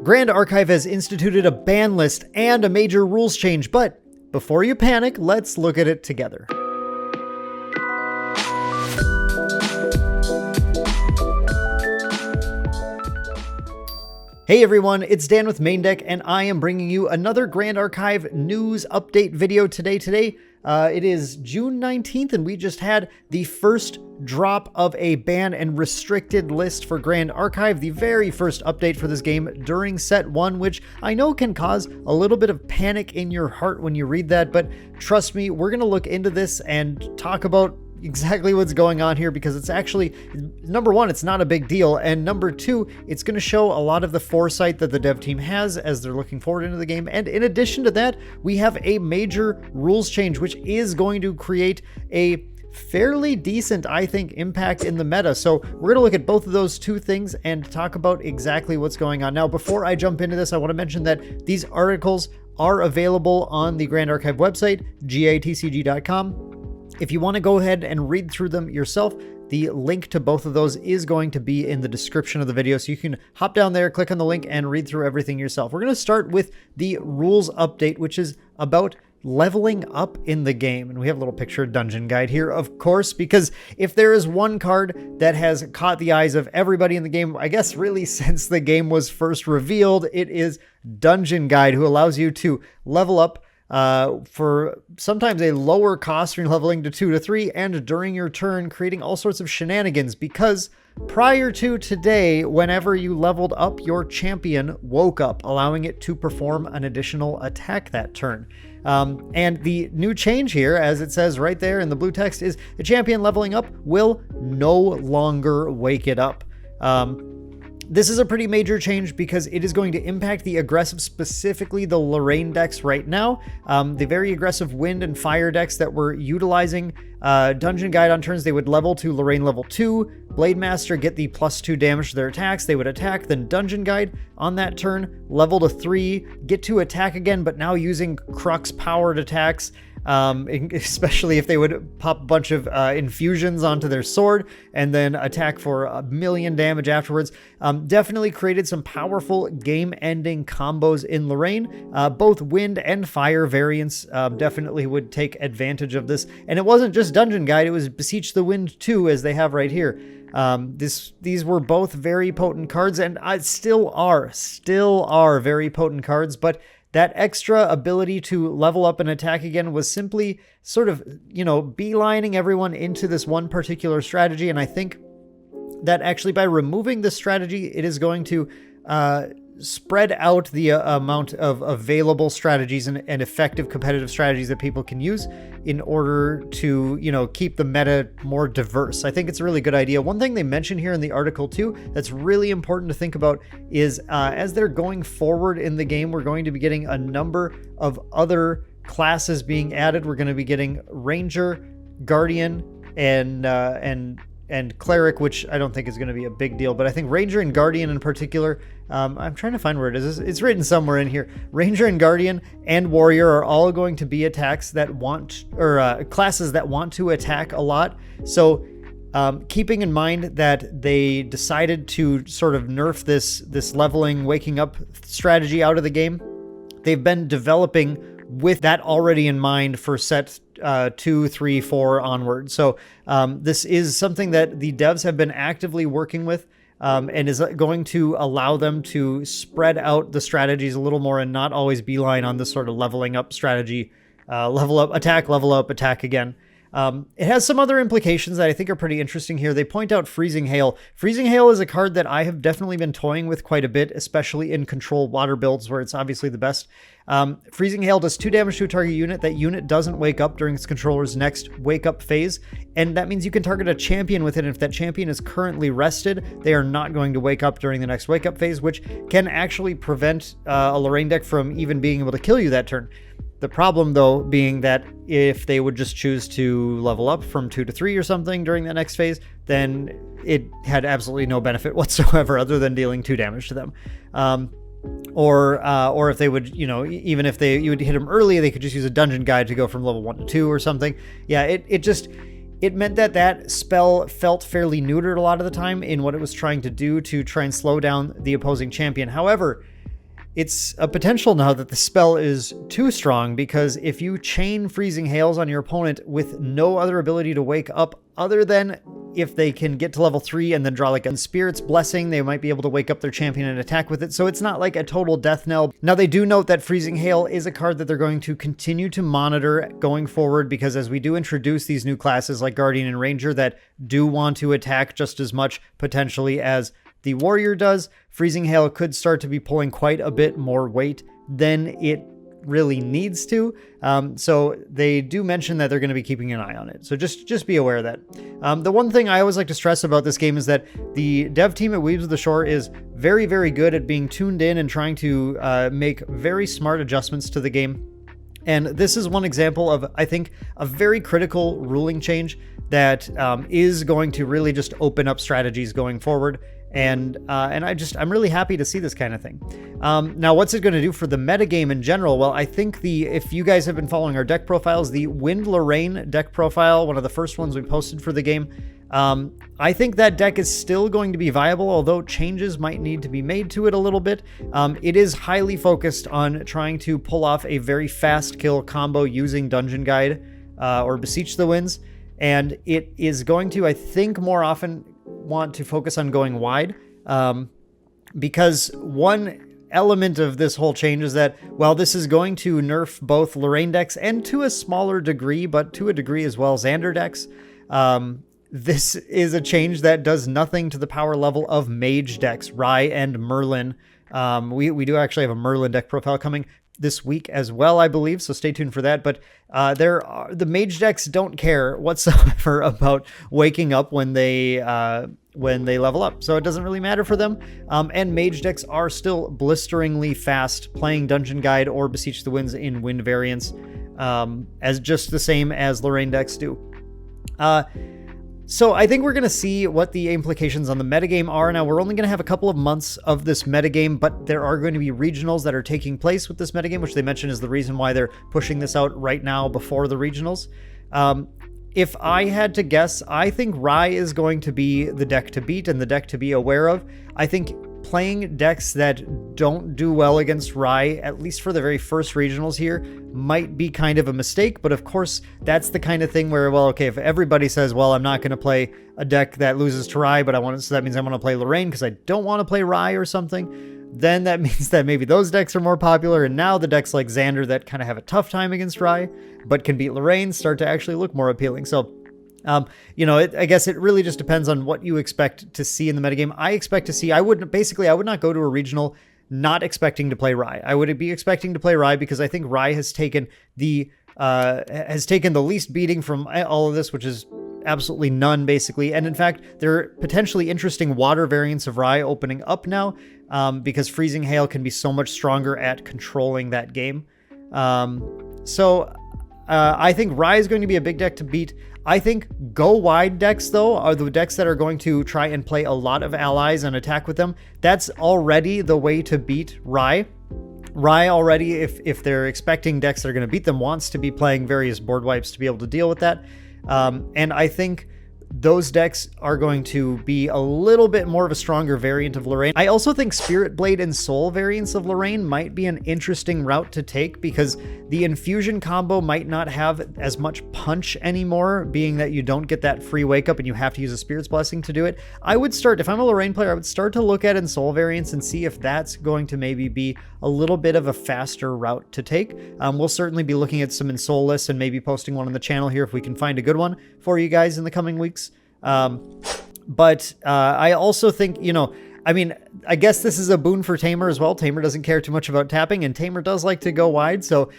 Grand Archive has instituted a ban list and a major rules change, but before you panic, let's look at it together. Hey everyone, it's Dan with Maindeck, and I am bringing you another Grand Archive news update video today. It is June 19th, and we just had the first drop of a ban and restricted list for Grand Archive, the very first update for this game during Set 1, which I know can cause a little bit of panic in your heart when you read that, but trust me, we're going to look into this and talk about exactly what's going on here, because it's actually, number one, it's not a big deal, and number two, it's going to show a lot of the foresight that the dev team has as they're looking forward into the game. And in addition to that, we have a major rules change, which is going to create a fairly decent, I think, impact in the meta. So we're going to look at both of those two things and talk about exactly what's going on. Now, before I jump into this, I want to mention that these articles are available on the Grand Archive website, GATCG.com. If you want to go ahead and read through them yourself, the link to both of those is going to be in the description of the video, so you can hop down there, click on the link, and read through everything yourself. We're going to start with the rules update, which is about leveling up in the game. And we have a little picture dungeon guide here, of course, because if there is one card that has caught the eyes of everybody in the game, I guess really since the game was first revealed, it is Dungeon Guide, who allows you to level up for sometimes a lower cost when you're leveling to 2 to 3 and during your turn, creating all sorts of shenanigans, because prior to today, whenever you leveled up, your champion woke up, allowing it to perform an additional attack that turn. And the new change here, as it says right there in the blue text, is the champion leveling up will no longer wake it up. This is a pretty major change because it is going to impact the aggressive, specifically the Lorraine decks right now. The very aggressive wind and fire decks that were utilizing Dungeon Guide on turns, they would level to Lorraine level 2, Blade Master get the +2 damage to their attacks, they would attack, then Dungeon Guide on that turn, level to 3, get to attack again, but now using Crux powered attacks. Especially if they would pop a bunch of infusions onto their sword and then attack for 1,000,000 damage afterwards. Definitely created some powerful game-ending combos in Lorraine. Both wind and fire variants definitely would take advantage of this. And it wasn't just Dungeon Guide, it was Beseech the Wind 2, as they have right here. These were both very potent cards, and still are very potent cards, but that extra ability to level up and attack again was simply sort of, beelining everyone into this one particular strategy. And I think that actually by removing this strategy, it is going to spread out the amount of available strategies and effective competitive strategies that people can use in order to, keep the meta more diverse. I think it's a really good idea. One thing they mention here in the article too that's really important to think about is as they're going forward in the game, we're going to be getting a number of other classes being added. We're going to be getting Ranger, Guardian, and Cleric, which I don't think is going to be a big deal, but I think Ranger and Guardian in particular, I'm trying to find where it is. It's written somewhere in here. Ranger and Guardian and Warrior are all going to be attacks that want, or classes that want to attack a lot. So keeping in mind that they decided to sort of nerf this leveling, waking up strategy out of the game, they've been developing with that already in mind for set 2, 3, 4 onward. So this is something that the devs have been actively working with and is going to allow them to spread out the strategies a little more and not always beeline on this sort of leveling up strategy, level up, attack again. It has some other implications that I think are pretty interesting here. They point out Freezing Hail. Freezing Hail is a card that I have definitely been toying with quite a bit, especially in control water builds where it's obviously the best. Freezing Hail does 2 damage to a target unit. That unit doesn't wake up during its controller's next wake up phase, and that means you can target a champion with it. And if that champion is currently rested, they are not going to wake up during the next wake up phase, which can actually prevent a Lorraine deck from even being able to kill you that turn. The problem, though, being that if they would just choose to level up from 2 to 3 or something during that next phase, then it had absolutely no benefit whatsoever other than dealing 2 damage to them. Or if they would, even if you would hit them early, they could just use a Dungeon Guide to go from level 1 to 2 or something. Yeah, it meant that spell felt fairly neutered a lot of the time in what it was trying to do to try and slow down the opposing champion. However, It's a potential now that the spell is too strong, because if you chain Freezing Hails on your opponent with no other ability to wake up other than if they can get to level 3 and then draw like a Spirit's Blessing, they might be able to wake up their champion and attack with it. So it's not like a total death knell. Now they do note that Freezing Hail is a card that they're going to continue to monitor going forward, because as we do introduce these new classes like Guardian and Ranger that do want to attack just as much potentially as the Warrior does, Freezing Hail could start to be pulling quite a bit more weight than it really needs to. So they do mention that they're going to be keeping an eye on it. So just be aware of that. The one thing I always like to stress about this game is that the dev team at Weebs of the Shore is very, very good at being tuned in and trying to make very smart adjustments to the game. And this is one example of, I think, a very critical ruling change that is going to really just open up strategies going forward. And I'm really happy to see this kind of thing. Now, what's it going to do for the metagame in general? Well, I think if you guys have been following our deck profiles, the Wind Lorraine deck profile, one of the first ones we posted for the game, I think that deck is still going to be viable, although changes might need to be made to it a little bit. It is highly focused on trying to pull off a very fast kill combo using Dungeon Guide or Beseech the Winds, and it is going to, I think, more often want to focus on going wide, because one element of this whole change is that while this is going to nerf both Lorraine decks and to a smaller degree, but to a degree as well, Xander decks, this is a change that does nothing to the power level of mage decks, Rye and Merlin. We do actually have a Merlin deck profile coming this week as well, I believe, so stay tuned for that. But the mage decks don't care whatsoever about waking up when they level up, so it doesn't really matter for them. And mage decks are still blisteringly fast playing Dungeon Guide or Beseech the Winds in wind variants, as just the same as Lorraine decks do. So I think we're going to see what the implications on the metagame are. Now, we're only going to have a couple of months of this metagame, but there are going to be regionals that are taking place with this metagame, which they mentioned is the reason why they're pushing this out right now before the regionals. If I had to guess, I think Rye is going to be the deck to beat and the deck to be aware of. I think playing decks that don't do well against Rye, at least for the very first regionals here, might be kind of a mistake. But of course, that's the kind of thing where, well, okay, if everybody says, well, I'm not going to play a deck that loses to Rye, but so that means I'm going to play Lorraine because I don't want to play Rye or something, then that means that maybe those decks are more popular. And now the decks like Xander that kind of have a tough time against Rye, but can beat Lorraine, start to actually look more appealing. So I guess it really just depends on what you expect to see in the metagame. I expect to see, I would not go to a regional not expecting to play Rye. I would be expecting to play Rye because I think Rye has taken the least beating from all of this, which is absolutely none, basically. And in fact, there are potentially interesting water variants of Rye opening up now, because Freezing Hail can be so much stronger at controlling that game. So I think Rye is going to be a big deck to beat. I think go wide decks, though, are the decks that are going to try and play a lot of allies and attack with them. That's already the way to beat Rye. Rye already, if they're expecting decks that are going to beat them, wants to be playing various board wipes to be able to deal with that. And I think those decks are going to be a little bit more of a stronger variant of Lorraine. I also think Spirit Blade and Soul variants of Lorraine might be an interesting route to take, because the infusion combo might not have as much punch anymore, being that you don't get that free wake up and you have to use a Spirit's Blessing to do it. If I'm a Lorraine player, I would start to look at in Soul variants and see if that's going to maybe be a little bit of a faster route to take. We'll certainly be looking at some in Soul lists and maybe posting one on the channel here if we can find a good one for you guys in the coming weeks. But I also think, I guess this is a boon for Tamer as well. Tamer doesn't care too much about tapping, and Tamer does like to go wide. So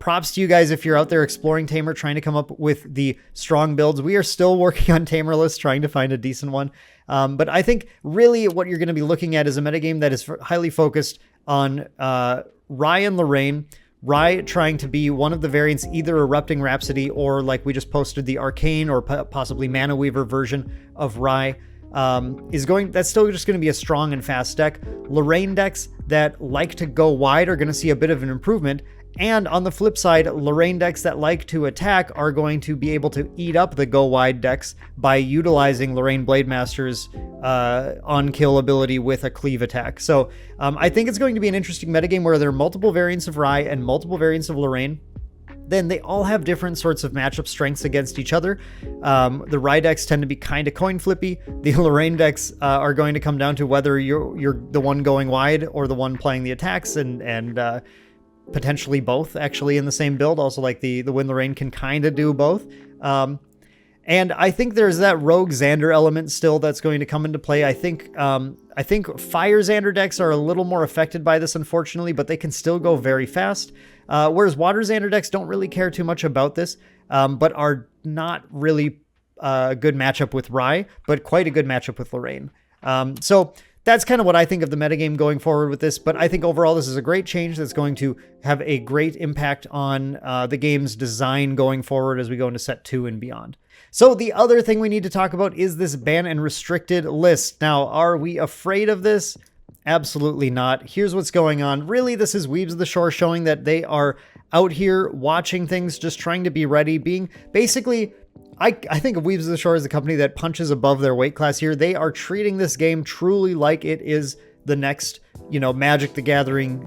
props to you guys if you're out there exploring Tamer, trying to come up with the strong builds. We are still working on Tamer lists, trying to find a decent one. But I think really what you're going to be looking at is a metagame that is highly focused on Rye and Lorraine. Rye trying to be one of the variants, either Erupting Rhapsody or, like we just posted, the Arcane or possibly Mana Weaver version of Rye. That's still just going to be a strong and fast deck. Lorraine decks that like to go wide are going to see a bit of an improvement, And on the flip side, Lorraine decks that like to attack are going to be able to eat up the go wide decks by utilizing Lorraine Blademaster's on-kill ability with a cleave attack. So I think it's going to be an interesting metagame where there are multiple variants of Rye and multiple variants of Lorraine. Then they all have different sorts of matchup strengths against each other. The Rye decks tend to be kind of coin flippy. The Lorraine decks are going to come down to whether you're the one going wide or the one playing the attacks, and potentially both actually in the same build. Also, like the Win Lorraine can kind of do both. And I think there's that Rogue Xander element still that's going to come into play. I think Fire Xander decks are a little more affected by this, unfortunately, but they can still go very fast. Whereas Water Xander decks don't really care too much about this, but are not really a good matchup with Rye, but quite a good matchup with Lorraine. So that's kind of what I think of the metagame going forward with this, but I think overall this is a great change that's going to have a great impact on the game's design going forward as we go into set 2 and beyond. So the other thing we need to talk about is this ban and restricted list. Now, are we afraid of this? Absolutely not. Here's what's going on. Really, this is Weebs of the Shore showing that they are out here watching things, just trying to be ready, being basically... I think of Weebs of the Shore as a company that punches above their weight class here. They are treating this game truly like it is the next, Magic the Gathering,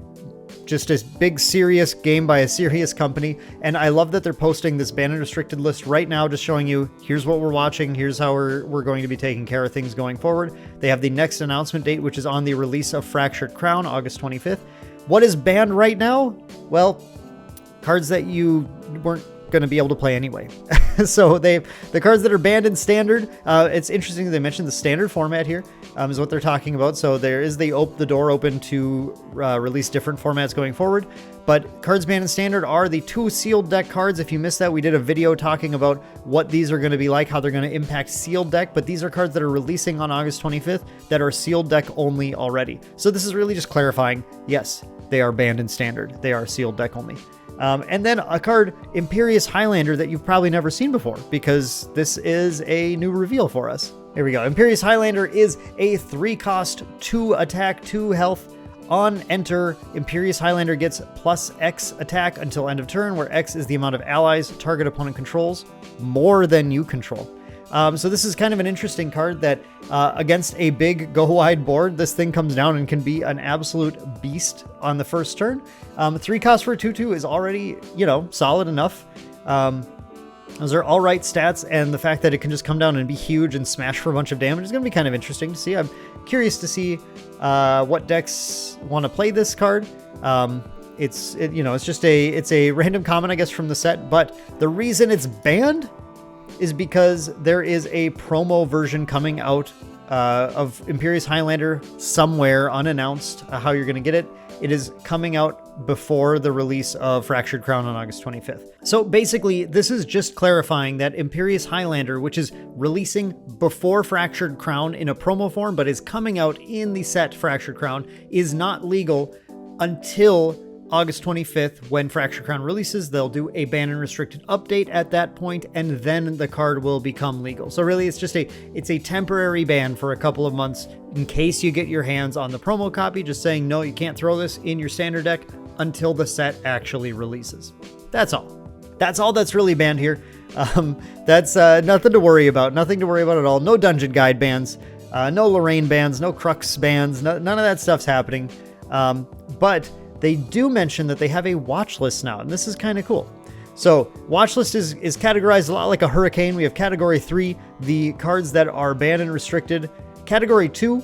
just a big serious game by a serious company. And I love that they're posting this ban and restricted list right now, just showing you, here's what we're watching, here's how we're going to be taking care of things going forward. They have the next announcement date, which is on the release of Fractured Crown, August 25th. What is banned right now? Well, cards that you weren't going to be able to play anyway. So the cards that are banned in standard, it's interesting that they mentioned the standard format here, is what they're talking about. So there is the door open to release different formats going forward, but cards banned in standard are the 2 sealed deck cards. If you missed that, we did a video talking about what these are going to be like, how they're going to impact sealed deck, but these are cards that are releasing on August 25th that are sealed deck only already. So this is really just clarifying, yes, they are banned in standard. They are sealed deck only. And then a card, Imperious Highlander, that you've probably never seen before, because this is a new reveal for us. Here we go. Imperious Highlander is a 3-cost, 2 attack, 2 health. On enter, Imperious Highlander gets plus X attack until end of turn, where X is the amount of allies target opponent controls, more than you control. So this is kind of an interesting card that against a big go-wide board, this thing comes down and can be an absolute beast on the first turn. 3 cost for a 2/2 is already, solid enough. Those are all right stats, and the fact that it can just come down and be huge and smash for a bunch of damage is going to be kind of interesting to see. I'm curious to see what decks want to play this card. It's a random common, I guess, from the set, but the reason it's banned is because there is a promo version coming out of Imperious Highlander somewhere, unannounced how you're going to get it. It is coming out before the release of Fractured Crown on August 25th. So basically, this is just clarifying that Imperious Highlander, which is releasing before Fractured Crown in a promo form, but is coming out in the set Fractured Crown, is not legal until August 25th, when Fractured Crown releases. They'll do a ban and restricted update at that point, and then the card will become legal. So really, it's just a temporary ban for a couple of months in case you get your hands on the promo copy, just saying, no, you can't throw this in your standard deck until the set actually releases. That's all. That's all that's really banned here. That's nothing to worry about. Nothing to worry about at all. No Dungeon Guide bans, no Lorraine bans, no Crux bans. None of that stuff's happening. But they do mention that they have a watch list now, and this is kind of cool. So watch list is categorized a lot like a hurricane. We have category 3, the cards that are banned and restricted. Category 2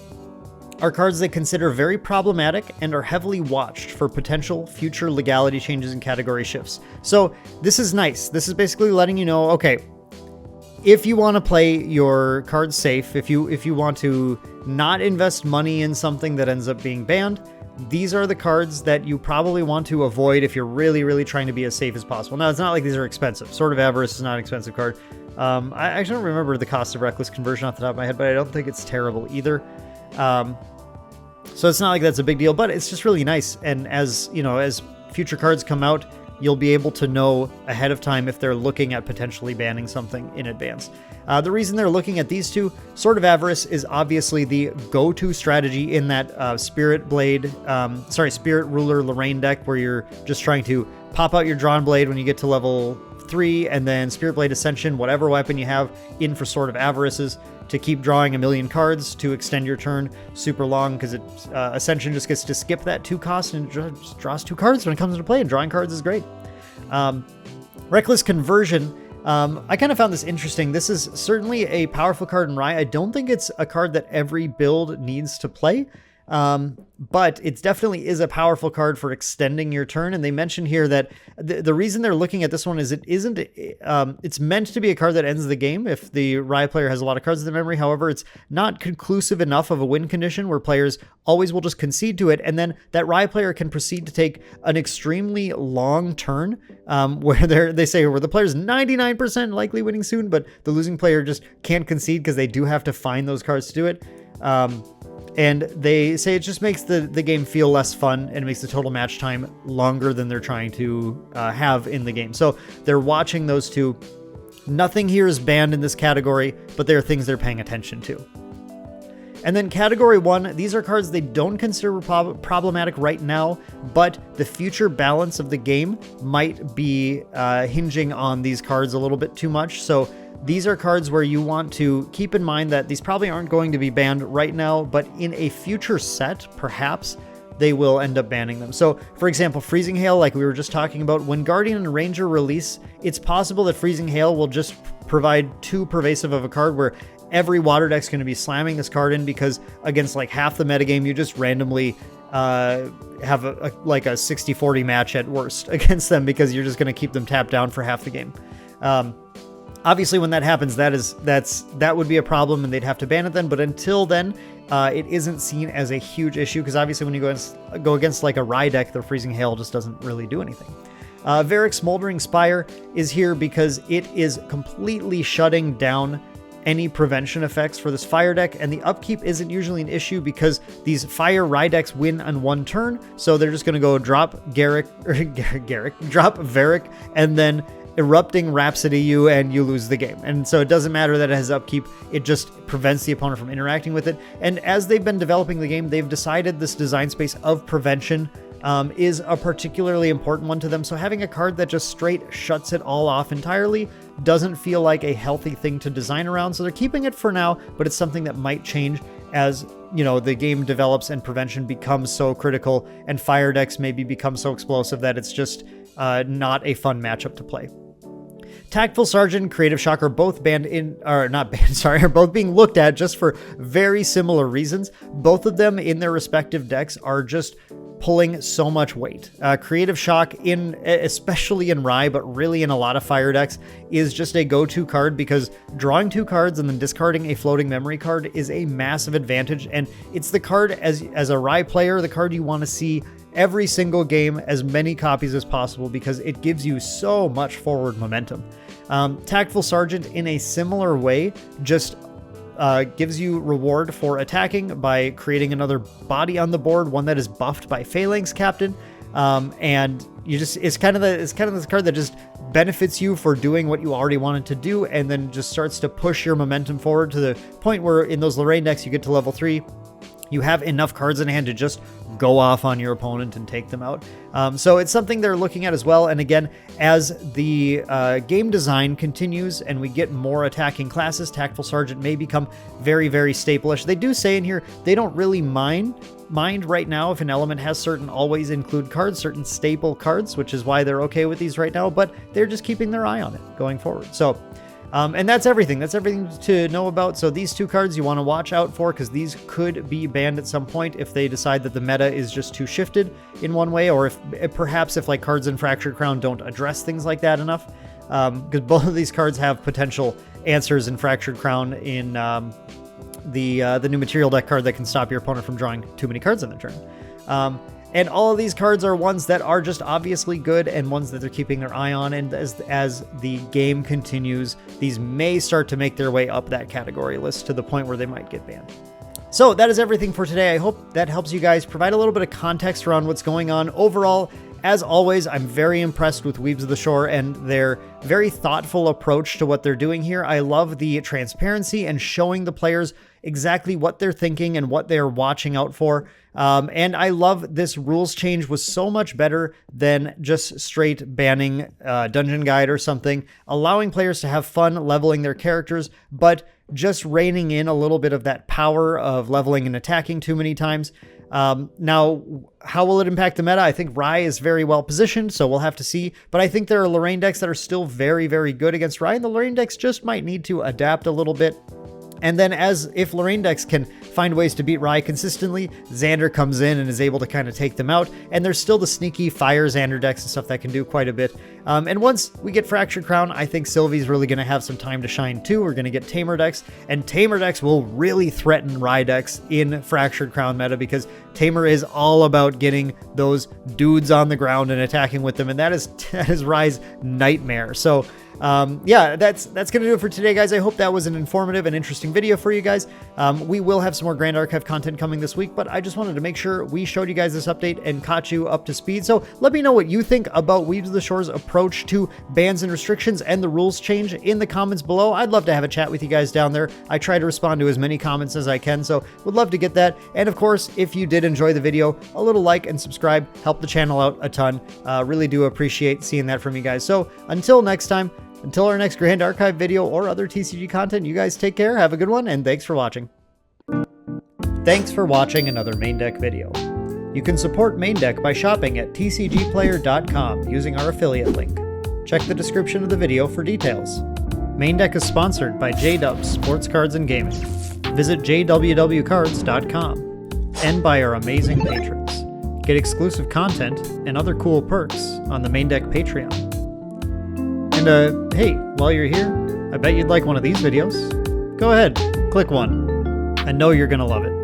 are cards they consider very problematic and are heavily watched for potential future legality changes and category shifts. So this is nice. This is basically letting you know, okay, if you want to play your cards safe, if you want to not invest money in something that ends up being banned, these are the cards that you probably want to avoid if you're really, really trying to be as safe as possible. Now, it's not like these are expensive. Sword of Avarice is not an expensive card. I actually don't remember the cost of Reckless Conversion off the top of my head, but I don't think it's terrible either. So it's not like that's a big deal, but it's just really nice. And as future cards come out, you'll be able to know ahead of time if they're looking at potentially banning something in advance. The reason they're looking at these two, Sword of Avarice is obviously the go-to strategy in that Spirit Ruler Lorraine deck, where you're just trying to pop out your Drawn Blade when you get to level 3, and then Spirit Blade Ascension, whatever weapon you have, in for Sword of Avarices to keep drawing a million cards to extend your turn super long, because Ascension just gets to skip that 2 cost and just draws 2 cards when it comes into play, and drawing cards is great. Reckless Conversion. I kind of found this interesting. This is certainly a powerful card in Rye. I don't think it's a card that every build needs to play, but it definitely is a powerful card for extending your turn. And they mention here that the reason they're looking at this one is it's meant to be a card that ends the game if the Rye player has a lot of cards in the memory. However, it's not conclusive enough of a win condition where players always will just concede to it, and then that Rye player can proceed to take an extremely long turn, where they say where the player's 99% likely winning soon, but the losing player just can't concede because they do have to find those cards to do it. And they say it just makes the game feel less fun, and it makes the total match time longer than they're trying to have in the game. So they're watching those two. Nothing here is banned in this category, but there are things they're paying attention to. And then category 1, these are cards they don't consider problematic right now, but the future balance of the game might be hinging on these cards a little bit too much. So these are cards where you want to keep in mind that these probably aren't going to be banned right now, but in a future set, perhaps they will end up banning them. So, for example, Freezing Hail, like we were just talking about, when Guardian and Ranger release, it's possible that Freezing Hail will just provide too pervasive of a card where every water deck's going to be slamming this card in, because against like half the metagame, you just randomly have like a 60-40 match at worst against them, because you're just going to keep them tapped down for half the game. Obviously, when that happens, that would be a problem, and they'd have to ban it then. But until then, it isn't seen as a huge issue, because obviously when you go against like a Rye deck, the Freezing Hail just doesn't really do anything. Varric's Smoldering Spire is here because it is completely shutting down any prevention effects for this fire deck, and the upkeep isn't usually an issue because these fire Rye decks win on one turn, so they're just going to go drop drop Varric, and then Erupting Rhapsody you, and you lose the game. And so it doesn't matter that it has upkeep, it just prevents the opponent from interacting with it. And as they've been developing the game, they've decided this design space of prevention is a particularly important one to them. So having a card that just straight shuts it all off entirely doesn't feel like a healthy thing to design around. So they're keeping it for now, but it's something that might change as, you know, the game develops and prevention becomes so critical and fire decks maybe become so explosive that it's just not a fun matchup to play. Tactful Sergeant, Creative Shock are both are both being looked at just for very similar reasons. Both of them in their respective decks are just pulling so much weight. Creative Shock, especially in Rye, but really in a lot of fire decks, is just a go-to card because drawing 2 cards and then discarding a floating memory card is a massive advantage, and it's the card, as a Rye player, the card you want to see every single game, as many copies as possible, because it gives you so much forward momentum. Tactful Sergeant, in a similar way, just gives you reward for attacking by creating another body on the board, one that is buffed by Phalanx Captain, and it's kind of this card that just benefits you for doing what you already wanted to do, and then just starts to push your momentum forward to the point where in those Lorraine decks you get to level 3. You have enough cards in hand to just go off on your opponent and take them out. So it's something they're looking at as well. And again, as the game design continues and we get more attacking classes, Tactful Sergeant may become very, very staple-ish. They do say in here they don't really mind right now if an element has certain always include cards, certain staple cards, which is why they're okay with these right now, but they're just keeping their eye on it going forward. So and that's everything. That's everything to know about. So these 2 cards you want to watch out for, because these could be banned at some point if they decide that the meta is just too shifted in one way, or if perhaps like cards in Fractured Crown don't address things like that enough. Because both of these cards have potential answers in Fractured Crown in the new material deck card that can stop your opponent from drawing too many cards in the turn. And all of these cards are ones that are just obviously good and ones that they're keeping their eye on. And as the game continues, these may start to make their way up that category list to the point where they might get banned. So that is everything for today. I hope that helps you guys provide a little bit of context around what's going on overall As always, I'm very impressed with Weebs of the Shore and their very thoughtful approach to what they're doing here. I love the transparency and showing the players exactly what they're thinking and what they're watching out for. And I love this rules change was so much better than just straight banning Dungeon Guide or something, allowing players to have fun leveling their characters, but just reining in a little bit of that power of leveling and attacking too many times. Now, how will it impact the meta? I think Rye is very well positioned, so we'll have to see. But I think there are Lorraine decks that are still very, very good against Rye, and the Lorraine decks just might need to adapt a little bit. And then if Lorraine decks can find ways to beat Rye consistently, Xander comes in and is able to kind of take them out. And there's still the sneaky Fire Xander decks and stuff that can do quite a bit. And once we get Fractured Crown, I think Sylvie's really going to have some time to shine too. We're going to get Tamer decks, and Tamer decks will really threaten Rye decks in Fractured Crown meta, because Tamer is all about getting those dudes on the ground and attacking with them, and that is Rye's nightmare. So yeah, that's gonna do it for today, guys. I hope that was an informative and interesting video for you guys. We will have some more Grand Archive content coming this week, but I just wanted to make sure we showed you guys this update and caught you up to speed. So let me know what you think about Weebs of the Shore's approach to bans and restrictions and the rules change in the comments below. I'd love to have a chat with you guys down there. I try to respond to as many comments as I can, so would love to get that. And of course, if you did enjoy the video, a little like and subscribe help the channel out a ton. Really do appreciate seeing that from you guys. So until next time, until our next Grand Archive video or other TCG content, you guys take care, have a good one, and thanks for watching. Thanks for watching another Maindeck video. You can support Maindeck by shopping at tcgplayer.com using our affiliate link. Check the description of the video for details. Maindeck is sponsored by JW Sports Cards and Gaming. Visit jwwcards.com and by our amazing patrons. Get exclusive content and other cool perks on the Maindeck Patreon. And hey, while you're here, I bet you'd like one of these videos. Go ahead, click one. I know you're gonna love it.